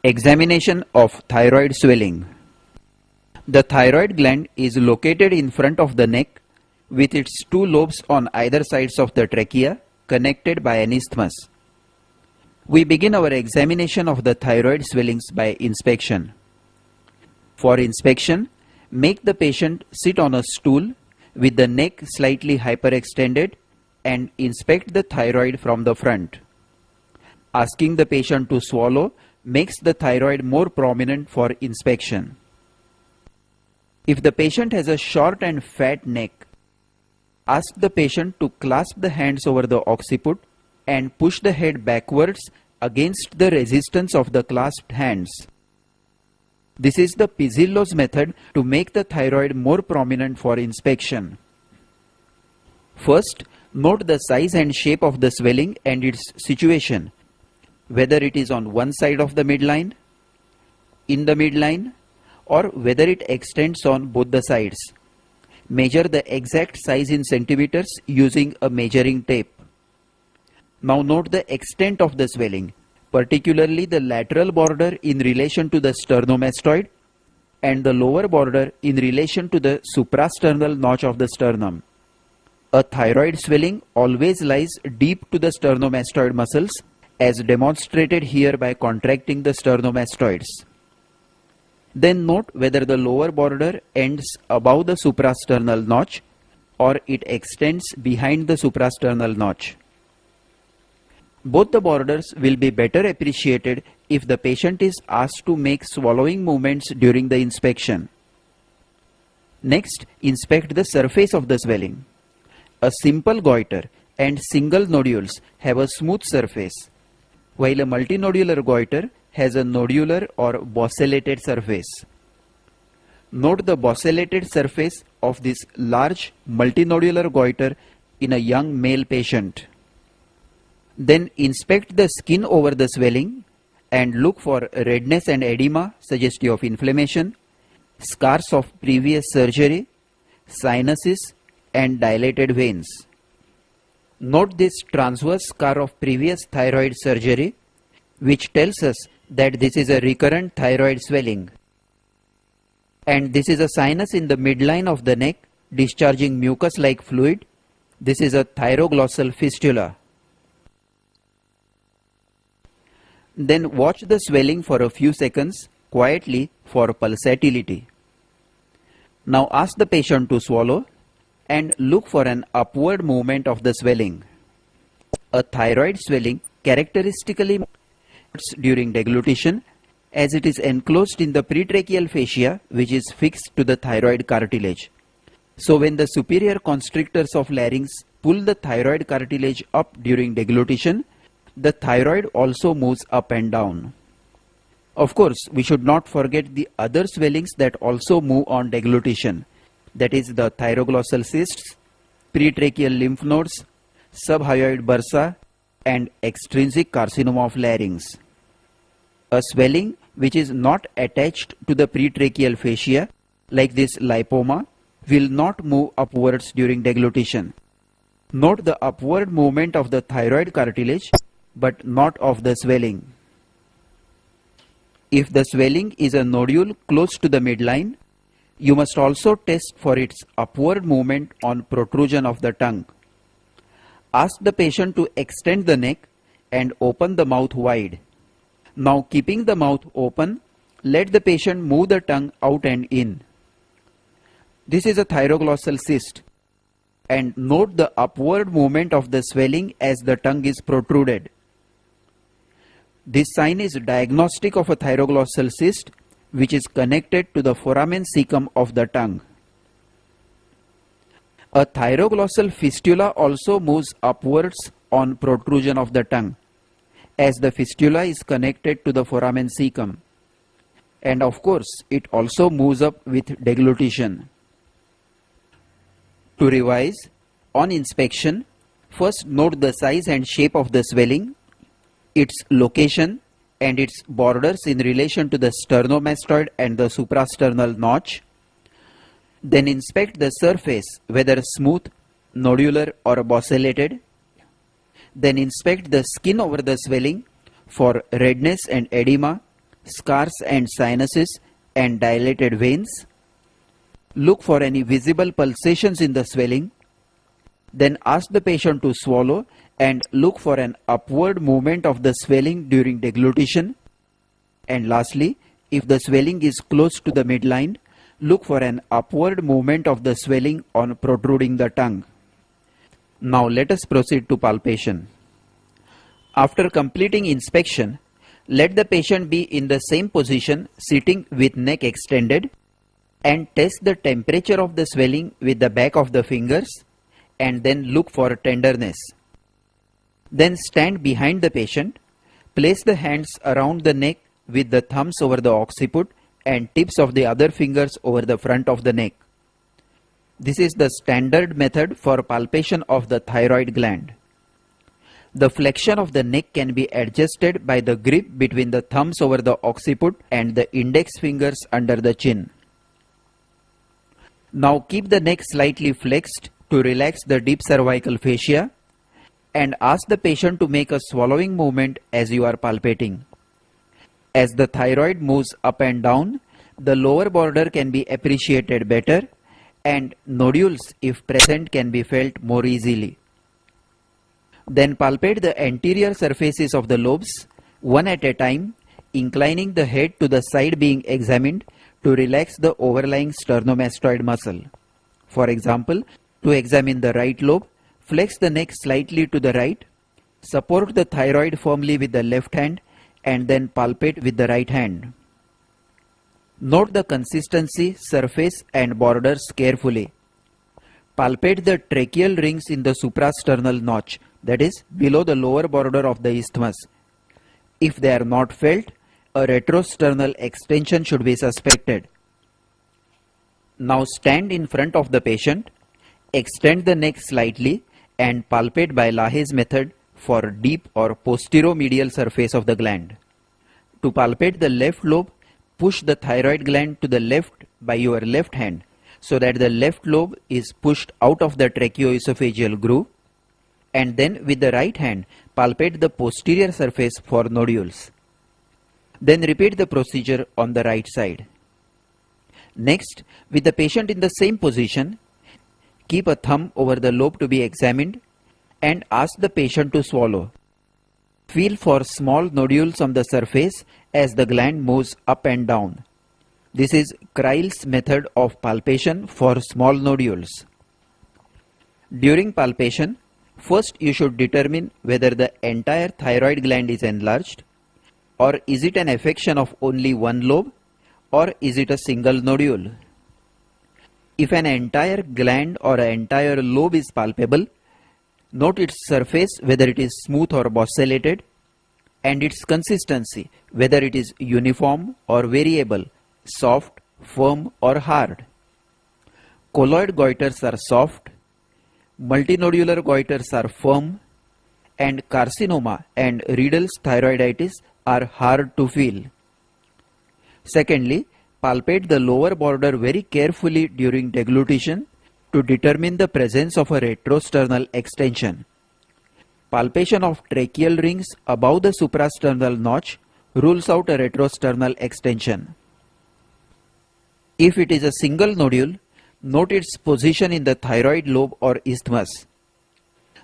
Examination of thyroid swelling. The thyroid gland is located in front of the neck with its two lobes on either sides of the trachea connected by an isthmus. We begin our examination of the thyroid swellings by inspection. For inspection, make the patient sit on a stool with the neck slightly hyperextended and inspect the thyroid from the front. Asking the patient to swallow makes the thyroid more prominent for inspection. If the patient has a short and fat neck, ask the patient to clasp the hands over the occiput and push the head backwards against the resistance of the clasped hands. This is the Pizzillo's method to make the thyroid more prominent for inspection. First, note the size and shape of the swelling and its situation, whether it is on one side of the midline, in the midline, or whether it extends on both the sides. Measure the exact size in centimeters using a measuring tape. Now note the extent of the swelling, particularly the lateral border in relation to the sternomastoid and the lower border in relation to the suprasternal notch of the sternum. A thyroid swelling always lies deep to the sternomastoid muscles, as demonstrated here by contracting the sternomastoids. Then note whether the lower border ends above the suprasternal notch or it extends behind the suprasternal notch. Both the borders will be better appreciated if the patient is asked to make swallowing movements during the inspection. Next, inspect the surface of the swelling. A simple goiter and single nodules have a smooth surface, while a multinodular goiter has a nodular or bossellated surface. Note the bossellated surface of this large multinodular goiter in a young male patient. Then inspect the skin over the swelling and look for redness and edema suggestive of inflammation, scars of previous surgery, sinuses, and dilated veins. Note this transverse scar of previous thyroid surgery, which tells us that this is a recurrent thyroid swelling. And this is a sinus in the midline of the neck discharging mucus-like fluid. This is a thyroglossal fistula. Then watch the swelling for a few seconds quietly for pulsatility. Now ask the patient to swallow and look for an upward movement of the swelling. A thyroid swelling characteristically during deglutition, as it is enclosed in the pretracheal fascia, which is fixed to the thyroid cartilage. So when the superior constrictors of larynx pull the thyroid cartilage up during deglutition, the thyroid also moves up and down. Of course, we should not forget the other swellings that also move on deglutition, that is the thyroglossal cysts, pretracheal lymph nodes, subhyoid bursa, and extrinsic carcinoma of larynx. A swelling which is not attached to the pretracheal fascia, like this lipoma, will not move upwards during deglutition. Note the upward movement of the thyroid cartilage, but not of the swelling. If the swelling is a nodule close to the midline, you must also test for its upward movement on protrusion of the tongue. Ask the patient to extend the neck and open the mouth wide. Now, keeping the mouth open, let the patient move the tongue out and in. This is a thyroglossal cyst, and note the upward movement of the swelling as the tongue is protruded. This sign is diagnostic of a thyroglossal cyst which is connected to the foramen cecum of the tongue. A thyroglossal fistula also moves upwards on protrusion of the tongue, as the fistula is connected to the foramen cecum. And of course, it also moves up with deglutition. To revise, on inspection, first note the size and shape of the swelling, its location, and its borders in relation to the sternomastoid and the suprasternal notch. Then inspect the surface, whether smooth, nodular, or bossellated. Then inspect the skin over the swelling for redness and edema, scars and sinuses and dilated veins. Look for any visible pulsations in the swelling. Then ask the patient to swallow and look for an upward movement of the swelling during deglutition. And lastly, if the swelling is close to the midline, look for an upward movement of the swelling on protruding the tongue. Now let us proceed to palpation. After completing inspection, let the patient be in the same position sitting with neck extended and test the temperature of the swelling with the back of the fingers and then look for tenderness. Then stand behind the patient, place the hands around the neck with the thumbs over the occiput and tips of the other fingers over the front of the neck. This is the standard method for palpation of the thyroid gland. The flexion of the neck can be adjusted by the grip between the thumbs over the occiput and the index fingers under the chin. Now keep the neck slightly flexed to relax the deep cervical fascia and ask the patient to make a swallowing movement as you are palpating. As the thyroid moves up and down, the lower border can be appreciated better and nodules, if present, can be felt more easily. Then palpate the anterior surfaces of the lobes one at a time, inclining the head to the side being examined to relax the overlying sternomastoid muscle. For example, to examine the right lobe, flex the neck slightly to the right, support the thyroid firmly with the left hand and then palpate with the right hand. Note the consistency, surface and borders carefully. Palpate the tracheal rings in the suprasternal notch, that is, below the lower border of the isthmus. If they are not felt, a retrosternal extension should be suspected. Now stand in front of the patient, extend the neck slightly and palpate by Lahaye's method for deep or posteromedial surface of the gland. To palpate the left lobe, push the thyroid gland to the left by your left hand so that the left lobe is pushed out of the tracheoesophageal groove, and then with the right hand palpate the posterior surface for nodules. Then repeat the procedure on the right side. Next, with the patient in the same position, keep a thumb over the lobe to be examined and ask the patient to swallow. Feel for small nodules on the surface as the gland moves up and down. This is Kreil's method of palpation for small nodules. During palpation, first you should determine whether the entire thyroid gland is enlarged, or is it an affection of only one lobe, or is it a single nodule. If an entire gland or an entire lobe is palpable, note its surface whether it is smooth or bossellated, and its consistency whether it is uniform or variable, soft, firm or hard. Colloid goiters are soft, multinodular goiters are firm, and carcinoma and Riedel's thyroiditis are hard to feel. Secondly, palpate the lower border very carefully during deglutition to determine the presence of a retrosternal extension. Palpation of tracheal rings above the suprasternal notch rules out a retrosternal extension. If it is a single nodule, note its position in the thyroid lobe or isthmus.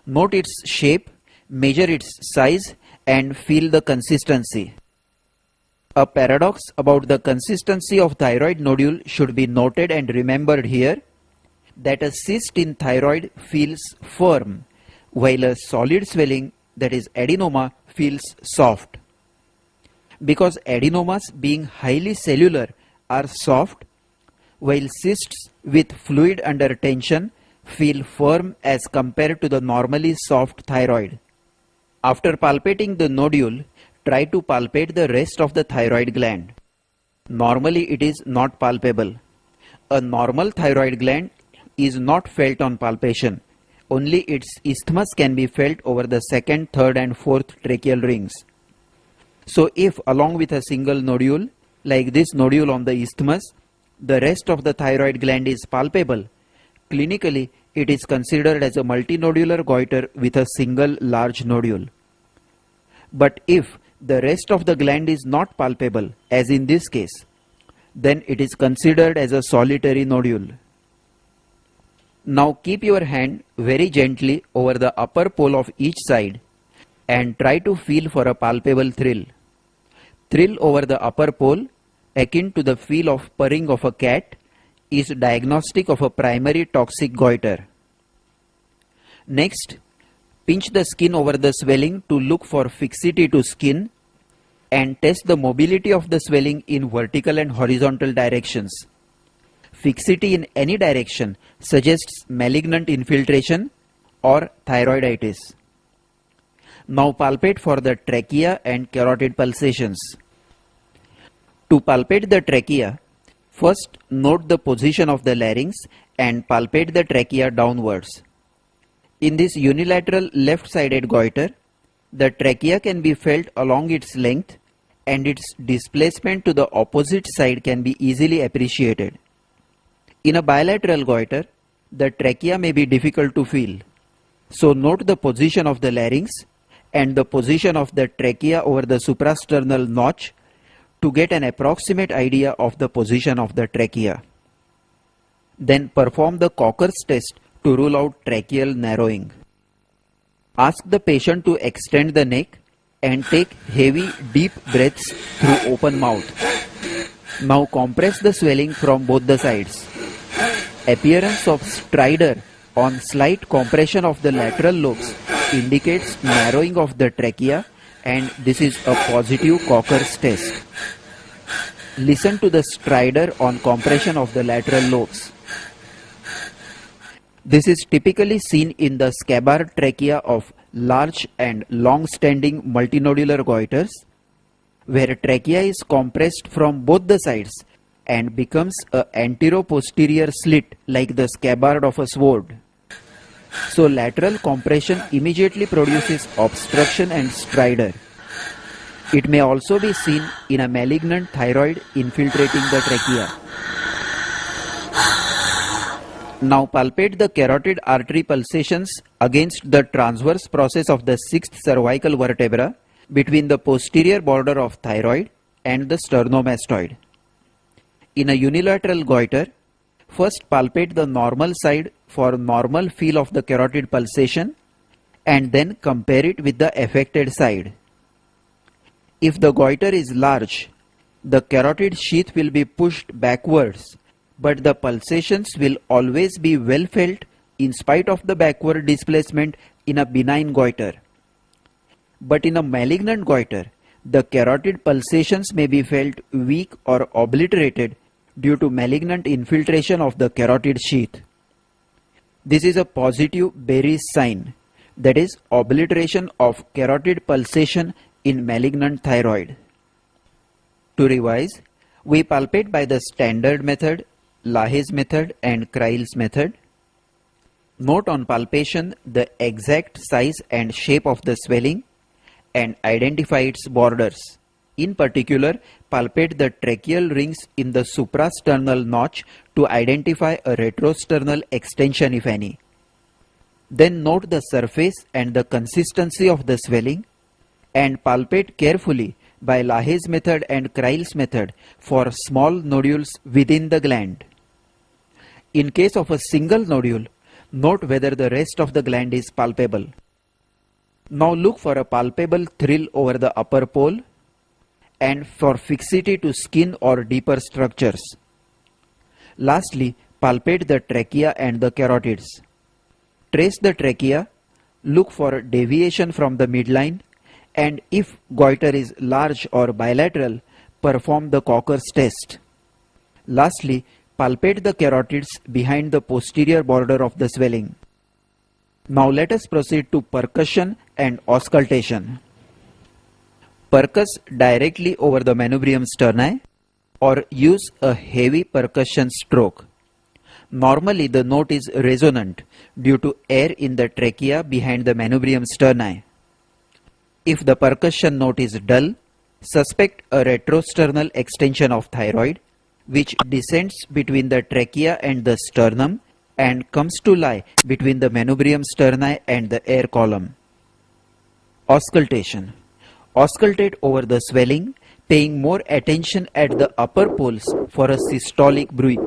Note its shape, measure its size and feel the consistency. A paradox about the consistency of thyroid nodule should be noted and remembered here, that a cyst in thyroid feels firm, while a solid swelling, that is adenoma, feels soft. Because adenomas being highly cellular are soft, while cysts with fluid under tension feel firm as compared to the normally soft thyroid. After palpating the nodule, try to palpate the rest of the thyroid gland. Normally it is not palpable. A normal thyroid gland is not felt on palpation. Only its isthmus can be felt over the second, third and fourth tracheal rings. So if along with a single nodule, like this nodule on the isthmus, the rest of the thyroid gland is palpable, clinically it is considered as a multinodular goiter with a single large nodule. But if the rest of the gland is not palpable, as in this case, then it is considered as a solitary nodule. Now keep your hand very gently over the upper pole of each side and try to feel for a palpable thrill. Thrill over the upper pole, akin to the feel of purring of a cat, is diagnostic of a primary toxic goiter. Next, pinch the skin over the swelling to look for fixity to skin and test the mobility of the swelling in vertical and horizontal directions. Fixity in any direction suggests malignant infiltration or thyroiditis. Now palpate for the trachea and carotid pulsations. To palpate the trachea, first note the position of the larynx and palpate the trachea downwards. In this unilateral left-sided goiter, the trachea can be felt along its length and its displacement to the opposite side can be easily appreciated. In a bilateral goiter, the trachea may be difficult to feel. So note the position of the larynx and the position of the trachea over the suprasternal notch to get an approximate idea of the position of the trachea. Then perform the Cocker's test to rule out tracheal narrowing. Ask the patient to extend the neck and take heavy, deep breaths through open mouth. Now compress the swelling from both the sides. Appearance of stridor on slight compression of the lateral lobes indicates narrowing of the trachea, and this is a positive Cocker's test. Listen to the stridor on compression of the lateral lobes. This is typically seen in the scabbard trachea of large and long-standing multinodular goiters, where trachea is compressed from both the sides and becomes an antero-posterior slit like the scabbard of a sword. So lateral compression immediately produces obstruction and stridor. It may also be seen in a malignant thyroid infiltrating the trachea. Now palpate the carotid artery pulsations against the transverse process of the sixth cervical vertebra between the posterior border of thyroid and the sternomastoid. In a unilateral goiter, first palpate the normal side for normal feel of the carotid pulsation and then compare it with the affected side. If the goiter is large, the carotid sheath will be pushed backwards, but the pulsations will always be well felt in spite of the backward displacement in a benign goiter. But in a malignant goiter, the carotid pulsations may be felt weak or obliterated due to malignant infiltration of the carotid sheath. This is a positive Berry's sign, that is, obliteration of carotid pulsation in malignant thyroid. To revise, we palpate by the standard method, Lahaye's method and Kreil's method. Note on palpation the exact size and shape of the swelling and identify its borders. In particular, palpate the tracheal rings in the suprasternal notch to identify a retrosternal extension if any. Then note the surface and the consistency of the swelling and palpate carefully by Lahaye's method and Kreil's method for small nodules within the gland. In case of a single nodule, note whether the rest of the gland is palpable. Now look for a palpable thrill over the upper pole and for fixity to skin or deeper structures. Lastly, palpate the trachea and the carotids. Trace the trachea, look for deviation from the midline, and if goiter is large or bilateral, perform the Cocker's test. Lastly, palpate the carotids behind the posterior border of the swelling. Now let us proceed to percussion and auscultation. Percuss directly over the manubrium sterni or use a heavy percussion stroke. Normally the note is resonant due to air in the trachea behind the manubrium sterni. If the percussion note is dull, suspect a retrosternal extension of thyroid which descends between the trachea and the sternum and comes to lie between the manubrium sterni and the air column. Auscultation. Auscultate over the swelling, paying more attention at the upper poles for a systolic bruit.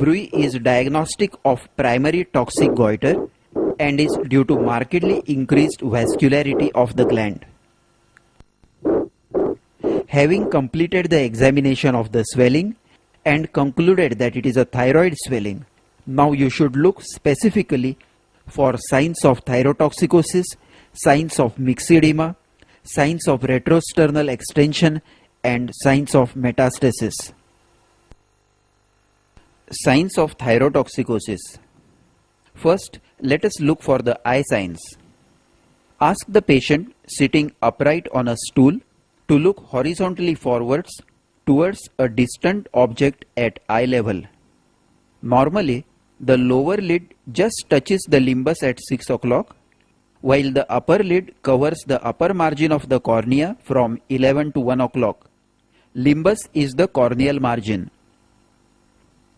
Bruit is diagnostic of primary toxic goiter and is due to markedly increased vascularity of the gland. Having completed the examination of the swelling and concluded that it is a thyroid swelling, now you should look specifically for signs of thyrotoxicosis, signs of myxedema, signs of retrosternal extension, and signs of metastasis. Signs of thyrotoxicosis. First, let us look for the eye signs. Ask the patient sitting upright on a stool to look horizontally forwards towards a distant object at eye level. Normally, the lower lid just touches the limbus at 6 o'clock, while the upper lid covers the upper margin of the cornea from 11 to 1 o'clock. Limbus is the corneal margin.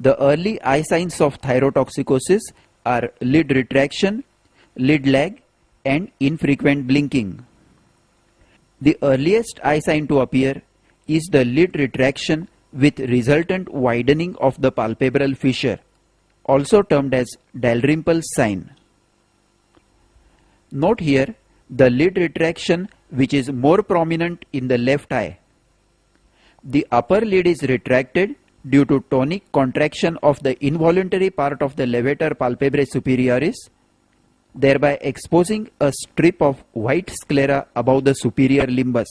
The early eye signs of thyrotoxicosis are lid retraction, lid lag, and infrequent blinking. The earliest eye sign to appear is the lid retraction with resultant widening of the palpebral fissure, also termed as Dalrymple's sign. Note here the lid retraction which is more prominent in the left eye. The upper lid is retracted due to tonic contraction of the involuntary part of the levator palpebrae superioris, thereby exposing a strip of white sclera above the superior limbus.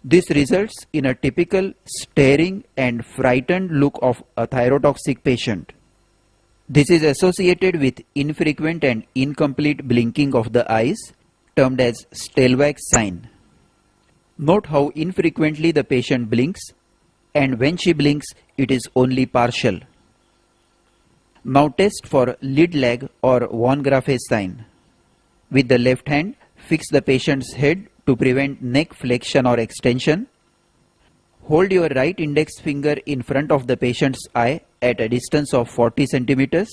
This results in a typical staring and frightened look of a thyrotoxic patient. This is associated with infrequent and incomplete blinking of the eyes, termed as Stelzach's sign. Note how infrequently the patient blinks, and when she blinks, it is only partial. Now test for lid lag or von Graff's sign. With the left hand, fix the patient's head to prevent neck flexion or extension. Hold your right index finger in front of the patient's eye at a distance of 40 centimeters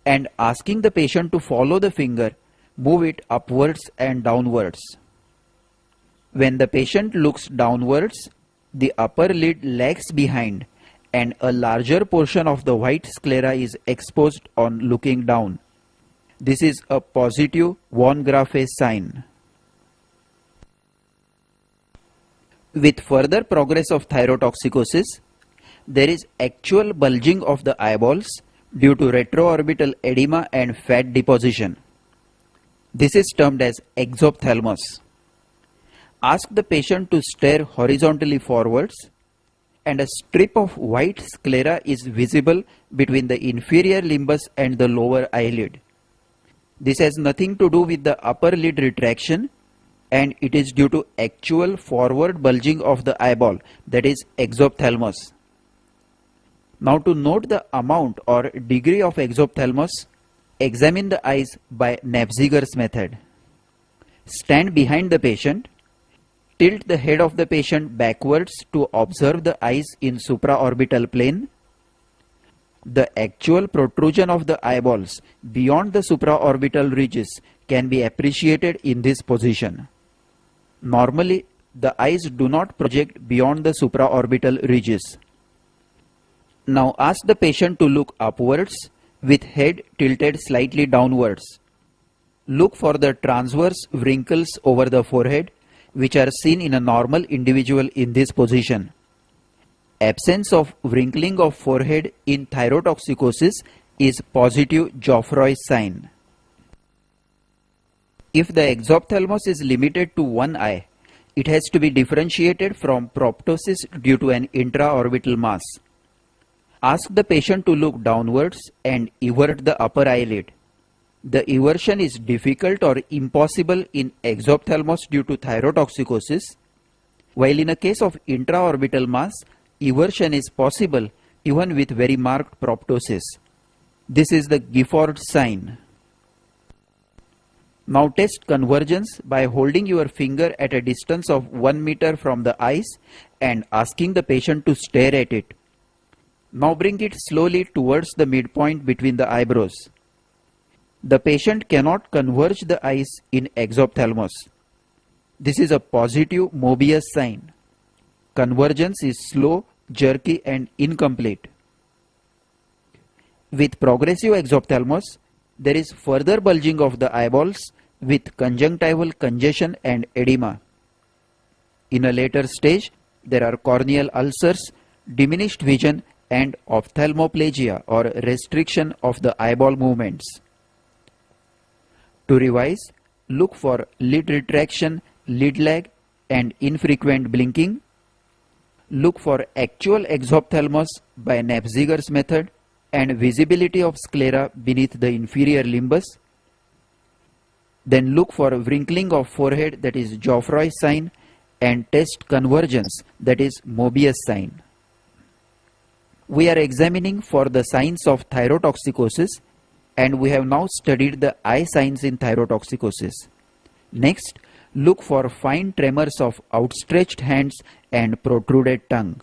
and asking the patient to follow the finger, move it upwards and downwards. When the patient looks downwards, the upper lid lags behind and a larger portion of the white sclera is exposed on looking down. This is a positive von Graff's sign. With further progress of thyrotoxicosis, there is actual bulging of the eyeballs due to retroorbital edema and fat deposition. This is termed as exophthalmos. Ask the patient to stare horizontally forwards, and a strip of white sclera is visible between the inferior limbus and the lower eyelid. This has nothing to do with the upper lid retraction, and it is due to actual forward bulging of the eyeball, that is exophthalmos. Now to note the amount or degree of exophthalmos, examine the eyes by Nabziger's method. Stand behind the patient, tilt the head of the patient backwards to observe the eyes in supraorbital plane. The actual protrusion of the eyeballs beyond the supraorbital ridges can be appreciated in this position. Normally, the eyes do not project beyond the supraorbital ridges. Now ask the patient to look upwards with head tilted slightly downwards. Look for the transverse wrinkles over the forehead which are seen in a normal individual in this position. Absence of wrinkling of forehead in thyrotoxicosis is positive Geoffroy's sign. If the exophthalmos is limited to one eye, it has to be differentiated from proptosis due to an intraorbital mass. Ask the patient to look downwards and evert the upper eyelid. The eversion is difficult or impossible in exophthalmos due to thyrotoxicosis, while in a case of intraorbital mass, eversion is possible even with very marked proptosis. This is the Gifford sign. Now test convergence by holding your finger at a distance of 1 meter from the eyes and asking the patient to stare at it. Now bring it slowly towards the midpoint between the eyebrows. The patient cannot converge the eyes in exophthalmos. This is a positive Mobius sign. Convergence is slow, jerky and incomplete. With progressive exophthalmos, there is further bulging of the eyeballs with conjunctival congestion and edema. In a later stage, there are corneal ulcers, diminished vision and ophthalmoplegia or restriction of the eyeball movements. To revise, look for lid retraction, lid lag and infrequent blinking. Look for actual exophthalmos by Napziger's method and visibility of sclera beneath the inferior limbus. Then look for wrinkling of forehead, that is Geoffroy sign, and test convergence, that is Mobius sign. We are examining for the signs of thyrotoxicosis, and we have now studied the eye signs in thyrotoxicosis. Next, look for fine tremors of outstretched hands and protruded tongue.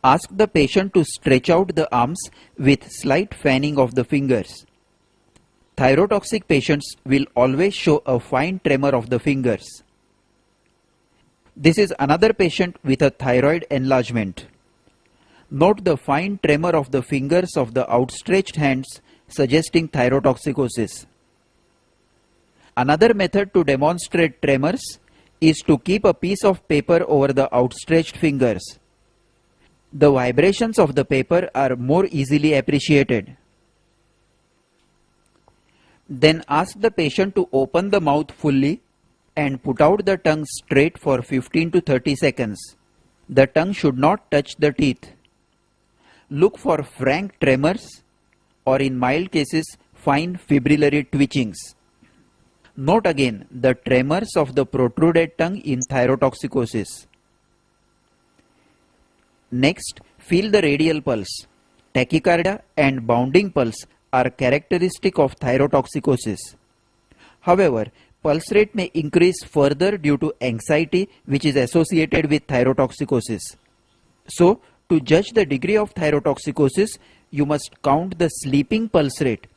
Ask the patient to stretch out the arms with slight fanning of the fingers. Thyrotoxic patients will always show a fine tremor of the fingers. This is another patient with a thyroid enlargement. Note the fine tremor of the fingers of the outstretched hands, suggesting thyrotoxicosis. Another method to demonstrate tremors is to keep a piece of paper over the outstretched fingers. The vibrations of the paper are more easily appreciated. Then ask the patient to open the mouth fully and put out the tongue straight for 15 to 30 seconds. The tongue should not touch the teeth. Look for frank tremors or in mild cases fine fibrillary twitchings. Note again the tremors of the protruded tongue in thyrotoxicosis. Next, feel the radial pulse. Tachycardia and bounding pulse are characteristic of thyrotoxicosis. However, pulse rate may increase further due to anxiety which is associated with thyrotoxicosis. So, to judge the degree of thyrotoxicosis, you must count the sleeping pulse rate,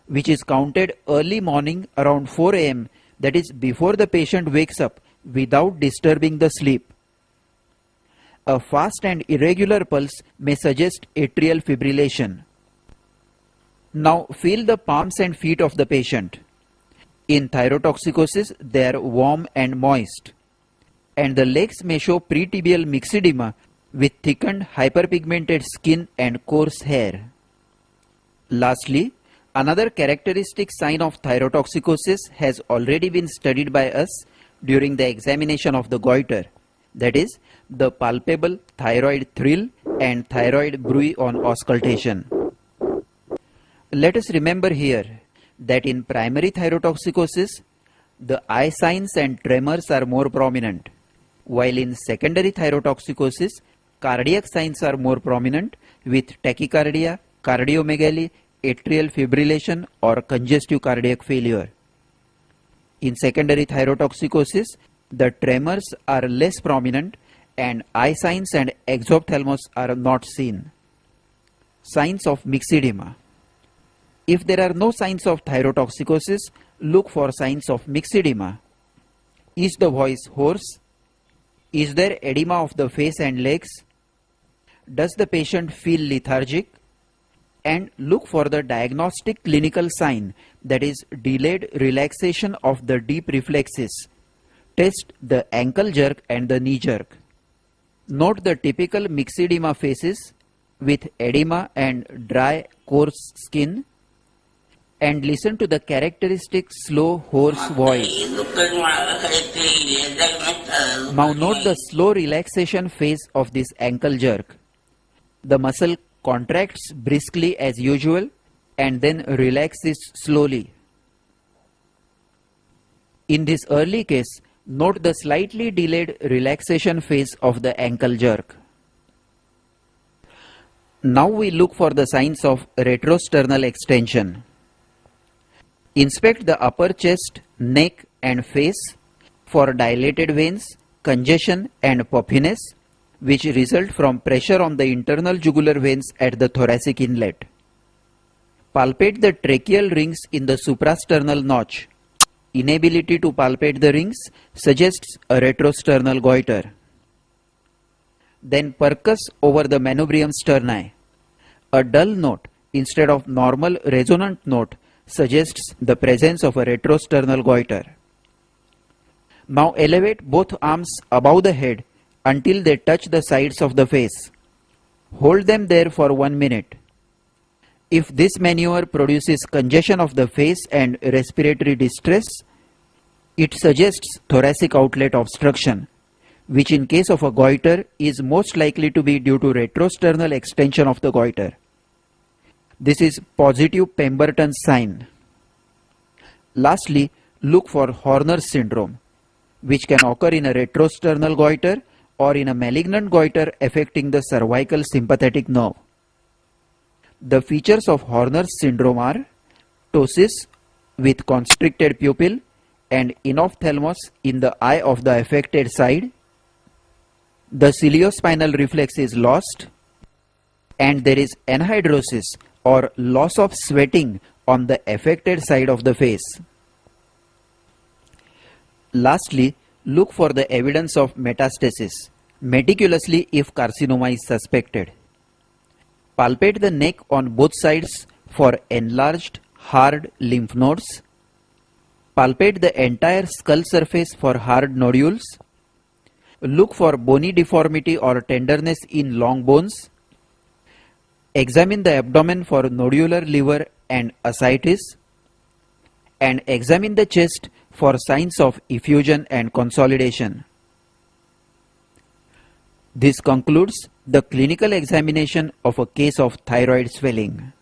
which is counted early morning around 4 am, that is before the patient wakes up, without disturbing the sleep. A fast and irregular pulse may suggest atrial fibrillation. Now feel the palms and feet of the patient. In thyrotoxicosis, they are warm and moist, and the legs may show pretibial myxedema with thickened hyperpigmented skin and coarse hair. Lastly, another characteristic sign of thyrotoxicosis has already been studied by us during the examination of the goiter, that is, the palpable thyroid thrill and thyroid bruit on auscultation. Let us remember here that in primary thyrotoxicosis, the eye signs and tremors are more prominent, while in secondary thyrotoxicosis, cardiac signs are more prominent with tachycardia, cardiomegaly, atrial fibrillation or congestive cardiac failure. In secondary thyrotoxicosis, the tremors are less prominent and eye signs and exophthalmos are not seen. Signs of myxedema. If there are no signs of thyrotoxicosis, look for signs of myxedema. Is the voice hoarse? Is there edema of the face and legs? Does the patient feel lethargic? And look for the diagnostic clinical sign, that is delayed relaxation of the deep reflexes. Test the ankle jerk and the knee jerk. Note the typical myxedema faces with edema and dry, coarse skin, and listen to the characteristic slow, hoarse voice. Now note the slow relaxation phase of this ankle jerk. The muscle contracts briskly as usual and then relaxes slowly. In this early case, note the slightly delayed relaxation phase of the ankle jerk. Now we look for the signs of retrosternal extension. Inspect the upper chest, neck and face for dilated veins, congestion and puffiness, which result from pressure on the internal jugular veins at the thoracic inlet. Palpate the tracheal rings in the suprasternal notch. inability to palpate the rings suggests a retrosternal goiter. Then percus over the manubrium sterni. A dull note instead of normal resonant note suggests the presence of a retrosternal goiter. Now elevate both arms above the head until they touch the sides of the face. Hold them there for 1 minute. If this maneuver produces congestion of the face and respiratory distress, it suggests thoracic outlet obstruction, which in case of a goiter is most likely to be due to retrosternal extension of the goiter. This is positive Pemberton's sign. Lastly, look for Horner's syndrome, which can occur in a retrosternal goiter or in a malignant goiter affecting the cervical sympathetic nerve. The features of Horner's syndrome are ptosis with constricted pupil and enophthalmos in the eye of the affected side. The ciliospinal reflex is lost, and there is anhidrosis or loss of sweating on the affected side of the face. Lastly, look for the evidence of metastasis meticulously if carcinoma is suspected. Palpate the neck on both sides for enlarged, hard lymph nodes. Palpate the entire skull surface for hard nodules. Look for bony deformity or tenderness in long bones. Examine the abdomen for nodular liver and ascites. And examine the chest for signs of effusion and consolidation. This concludes the clinical examination of a case of thyroid swelling.